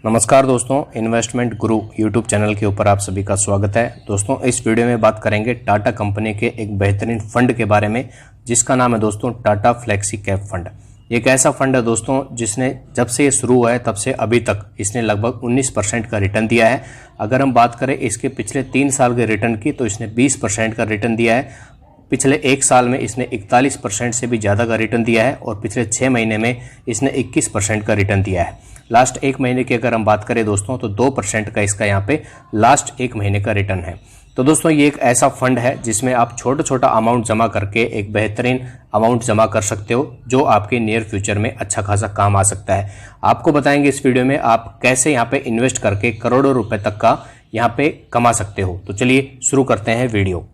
नमस्कार दोस्तों, इन्वेस्टमेंट गुरु YouTube channel के ऊपर आप सभी का स्वागत है। दोस्तों इस वीडियो में बात करेंगे टाटा कंपनी के एक बेहतरीन फंड के बारे में जिसका नाम है दोस्तों टाटा फ्लेक्सी कैप फंड। एक ऐसा फंड है दोस्तों जिसने जब से ये शुरू हुआ है तब से अभी तक इसने लगभग 19% का रिटर्न दिया है। अगर हम बात करें इसके पिछले 3 साल के रिटर्न की तो इसने 20% का रिटर्न दिया है। पिछले 1 साल में इसने 41% से भी ज़्यादा का रिटर्न दिया है और पिछले 6 महीने में इसने 21% का रिटर्न दिया है। लास्ट 1 महीने की अगर हम बात करें दोस्तों तो 2% का इसका यहाँ पे लास्ट 1 महीने का रिटर्न है। तो दोस्तों ये एक ऐसा फंड है जिसमें आप छोटा छोटा अमाउंट जमा करके एक बेहतरीन अमाउंट जमा कर सकते हो जो आपके नियर फ्यूचर में अच्छा खासा काम आ सकता है। आपको बताएंगे इस वीडियो में आप कैसे यहाँ पे इन्वेस्ट करके करोड़ों रुपए तक का यहाँ पे कमा सकते हो। तो चलिए शुरू करते हैं वीडियो।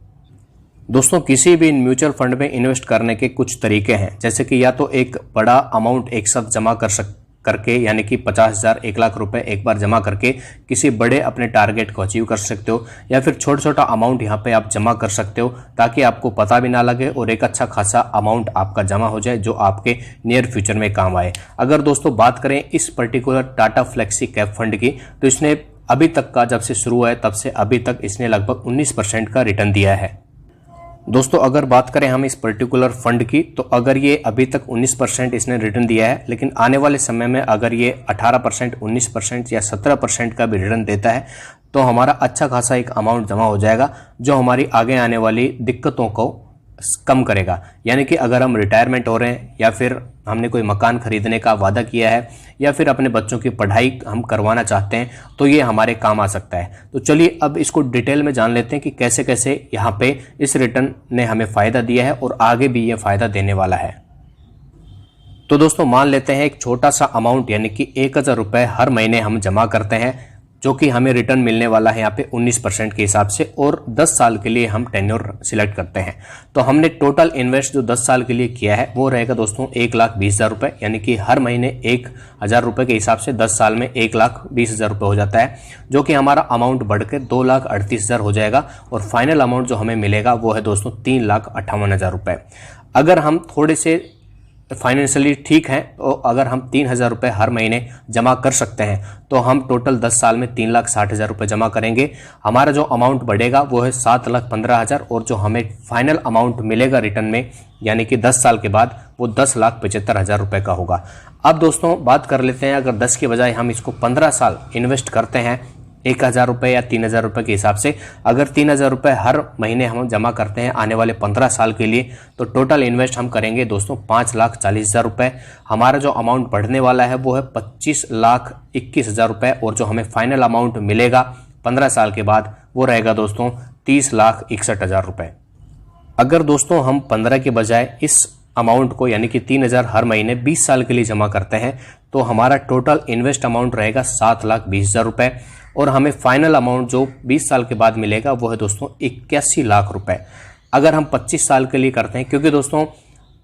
दोस्तों किसी भी म्यूचुअल फंड में इन्वेस्ट करने के कुछ तरीके हैं, जैसे कि या तो एक बड़ा अमाउंट एक साथ जमा करके यानी कि 50,000 1 लाख रुपए एक बार जमा करके किसी बड़े अपने टारगेट को अचीव कर सकते हो, या फिर छोटा छोटा अमाउंट यहाँ पे आप जमा कर सकते हो ताकि आपको पता भी ना लगे और एक अच्छा खासा अमाउंट आपका जमा हो जाए जो आपके नियर फ्यूचर में काम आए। अगर दोस्तों बात करें इस particular Tata flexi cap fund की तो इसने अभी तक का जब से शुरू हुआ है तब से अभी तक इसने लगभग 19% का रिटर्न दिया है। दोस्तों अगर बात करें हम इस पर्टिकुलर फंड की तो अगर ये अभी तक 19% इसने रिटर्न दिया है, लेकिन आने वाले समय में अगर ये 18%, 19% या 17% का भी रिटर्न देता है तो हमारा अच्छा खासा एक अमाउंट जमा हो जाएगा जो हमारी आगे आने वाली दिक्कतों को कम करेगा। यानी कि अगर हम रिटायरमेंट हो रहे हैं या फिर हमने कोई मकान खरीदने का वादा किया है या फिर अपने बच्चों की पढ़ाई हम करवाना चाहते हैं तो ये हमारे काम आ सकता है। तो चलिए अब इसको डिटेल में जान लेते हैं कि कैसे कैसे यहाँ पे इस रिटर्न ने हमें फ़ायदा दिया है और आगे भी ये फ़ायदा देने वाला है। तो दोस्तों मान लेते हैं एक छोटा सा अमाउंट यानी कि 1,000 रुपये हर महीने हम जमा करते हैं जो कि हमें रिटर्न मिलने वाला है यहाँ पे 19% के हिसाब से, और 10 साल के लिए हम टेन्योर सिलेक्ट करते हैं। तो हमने टोटल इन्वेस्ट जो 10 साल के लिए किया है वो रहेगा दोस्तों 1,20,000 रुपये, यानी कि हर महीने 1,000 रुपये के हिसाब से 10 साल में 1,20,000 रुपये हो जाता है, जो कि हमारा अमाउंट बढ़ के 2,38,000 हो जाएगा और फाइनल अमाउंट जो हमें मिलेगा वो है दोस्तों 3,58,000 रुपये। अगर हम थोड़े से फाइनेंशियली ठीक हैं तो अगर हम 3,000 रुपये हर महीने जमा कर सकते हैं तो हम टोटल 10 साल में 3,60,000 रुपये जमा करेंगे। हमारा जो अमाउंट बढ़ेगा वो है 7,15,000 और जो हमें फाइनल अमाउंट मिलेगा रिटर्न में यानी कि 10 साल के बाद वो 10,75,000 रुपये का होगा। अब दोस्तों बात कर लेते हैं, अगर 10 के बजाय हम इसको 15 साल इन्वेस्ट करते हैं 1,000 रुपये या 3,000 रुपये के हिसाब से, अगर 3,000 रुपये हर महीने हम जमा करते हैं आने वाले 15 साल के लिए तो टोटल इन्वेस्ट हम करेंगे दोस्तों 5,40,000 रुपये। हमारा जो अमाउंट बढ़ने वाला है वो है 25,21,000 रुपये और जो हमें फाइनल अमाउंट मिलेगा 15 साल के बाद वो रहेगा दोस्तों 30,61,000 रुपये। अगर दोस्तों हम 15 के बजाय इस अमाउंट को यानी कि 3,000 हर महीने 20 साल के लिए जमा करते हैं तो हमारा टोटल इन्वेस्ट अमाउंट रहेगा 7,20,000 रुपये और हमें फाइनल अमाउंट जो 20 साल के बाद मिलेगा वो है दोस्तों 81 लाख रुपए। अगर हम 25 साल के लिए करते हैं, क्योंकि दोस्तों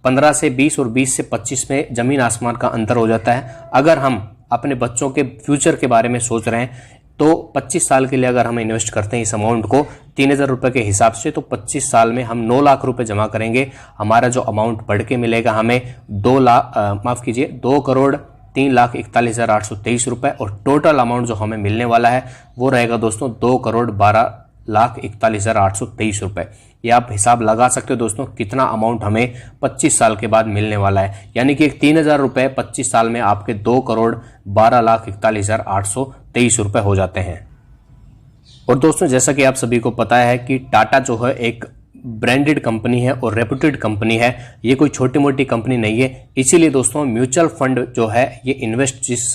15 से 20 और 20 से 25 में ज़मीन आसमान का अंतर हो जाता है। अगर हम अपने बच्चों के फ्यूचर के बारे में सोच रहे हैं तो 25 साल के लिए अगर हम इन्वेस्ट करते हैं इस अमाउंट को 3,000 रुपये के हिसाब से तो 25 साल में हम 9 लाख रुपए जमा करेंगे। हमारा जो अमाउंट बढ़ के मिलेगा हमें 2,03,41,823 रुपये और टोटल अमाउंट जो हमें मिलने वाला है वो रहेगा दोस्तों 2,12,41,823 रुपये। ये आप हिसाब लगा सकते हो दोस्तों कितना अमाउंट हमें 25 साल के बाद मिलने वाला है, यानी कि 3,000 रुपये 25 साल में आपके 2,12,41,823 रुपये हो जाते हैं। और दोस्तों जैसा कि आप सभी को पता है कि टाटा जो है एक ब्रांडेड कंपनी है और रेप्यूटेड कंपनी है, ये कोई छोटी मोटी कंपनी नहीं है। इसीलिए दोस्तों म्यूचुअल फंड जो है ये इन्वेस्ट जिस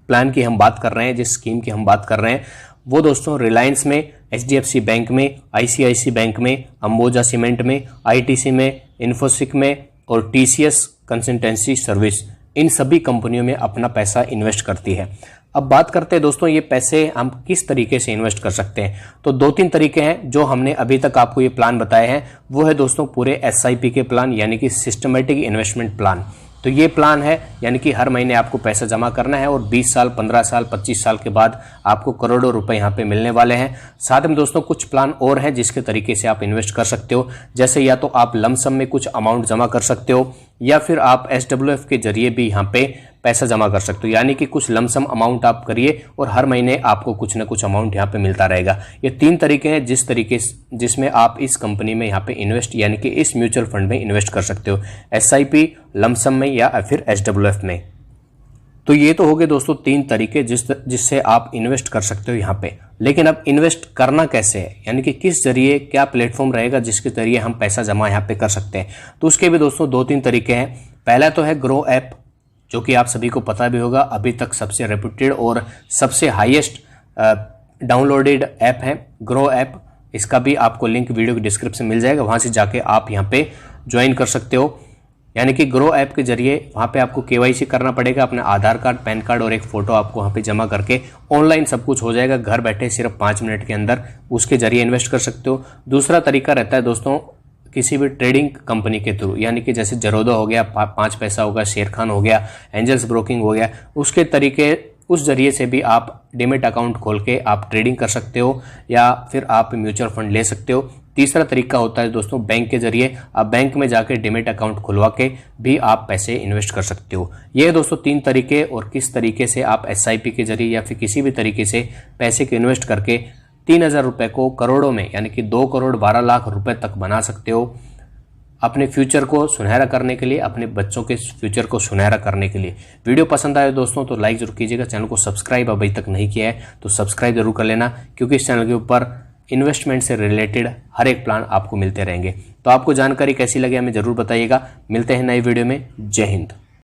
प्लान की हम बात कर रहे हैं, जिस स्कीम की हम बात कर रहे हैं वो दोस्तों रिलायंस में, HDFC बैंक में, ICICI बैंक में, अंबुजा सीमेंट में, ITC में, इन्फोसिस में और TCS कंसल्टेंसी सर्विस, इन सभी कंपनियों में अपना पैसा इन्वेस्ट करती है। अब बात करते हैं दोस्तों ये पैसे हम किस तरीके से इन्वेस्ट कर सकते हैं। तो 2-3 तरीके हैं जो हमने अभी तक आपको ये प्लान बताए हैं। वो है दोस्तों पूरे SIP के प्लान यानी कि सिस्टमेटिक इन्वेस्टमेंट प्लान। तो ये प्लान है यानी कि हर महीने आपको पैसा जमा करना है और 20 साल, 15 साल, 25 साल के बाद आपको करोड़ों रुपए यहाँ पे मिलने वाले हैं। साथ में दोस्तों कुछ प्लान और हैं जिसके तरीके से आप इन्वेस्ट कर सकते हो, जैसे या तो आप लमसम में कुछ अमाउंट जमा कर सकते हो या फिर आप SWF के जरिए भी यहाँ पे पैसा जमा कर सकते हो, यानी कि कुछ लमसम अमाउंट आप करिए और हर महीने आपको कुछ ना कुछ अमाउंट यहाँ पे मिलता रहेगा। ये 3 तरीके हैं जिसमें आप इस कंपनी में यहाँ पे इन्वेस्ट यानी कि इस म्यूचुअल फंड में इन्वेस्ट कर सकते हो, SIP, लमसम में या फिर SWF में। तो ये तो हो गए दोस्तों 3 तरीके जिससे आप इन्वेस्ट कर सकते हो यहाँ पे। लेकिन अब इन्वेस्ट करना कैसे है, यानी कि किस जरिए, क्या प्लेटफॉर्म रहेगा जिसके जरिए हम पैसा जमा यहाँ पे कर सकते हैं। तो उसके भी दोस्तों 2-3 तरीके हैं। पहला तो है ग्रो ऐप, जो कि आप सभी को पता भी होगा, अभी तक सबसे रेप्यूटेड और सबसे हाईएस्ट डाउनलोडेड ऐप है ग्रो ऐप। इसका भी आपको लिंक वीडियो के डिस्क्रिप्शन मिल जाएगा, वहां से जाके आप यहाँ पे ज्वाइन कर सकते हो। यानी कि ग्रो ऐप के जरिए वहाँ पे आपको KYC करना पड़ेगा, अपना आधार कार्ड, पैन कार्ड और एक फ़ोटो आपको वहाँ पे जमा करके ऑनलाइन सब कुछ हो जाएगा, घर बैठे सिर्फ 5 मिनट के अंदर उसके जरिए इन्वेस्ट कर सकते हो। दूसरा तरीका रहता है दोस्तों किसी भी ट्रेडिंग कंपनी के थ्रू, यानी कि जैसे जरोदा हो गया, 5 पैसा हो गया, शेरखान हो गया, एंजल्स ब्रोकिंग हो गया, उसके तरीके उस जरिए से भी आप डिमेट अकाउंट खोल के आप ट्रेडिंग कर सकते हो या फिर आप म्यूचुअल फंड ले सकते हो। तीसरा तरीका होता है दोस्तों बैंक के जरिए, आप बैंक में जाके डिमेट अकाउंट खुलवा के भी आप पैसे इन्वेस्ट कर सकते हो। ये दोस्तों 3 तरीके, और किस तरीके से आप SIP के जरिए या फिर किसी भी तरीके से पैसे को इन्वेस्ट करके 3000 रुपये को करोड़ों में यानी कि 2 करोड़ 12 लाख रुपए तक बना सकते हो, अपने फ्यूचर को सुनहरा करने के लिए, अपने बच्चों के फ्यूचर को सुनहरा करने के लिए। वीडियो पसंद आए दोस्तों तो लाइक जरूर कीजिएगा, चैनल को सब्सक्राइब अभी तक नहीं किया है तो सब्सक्राइब जरूर कर लेना, क्योंकि इस चैनल के ऊपर इन्वेस्टमेंट से रिलेटेड हर एक प्लान आपको मिलते रहेंगे। तो आपको जानकारी कैसी लगी हमें जरूर बताइएगा। मिलते हैं नई वीडियो में। जय हिंद।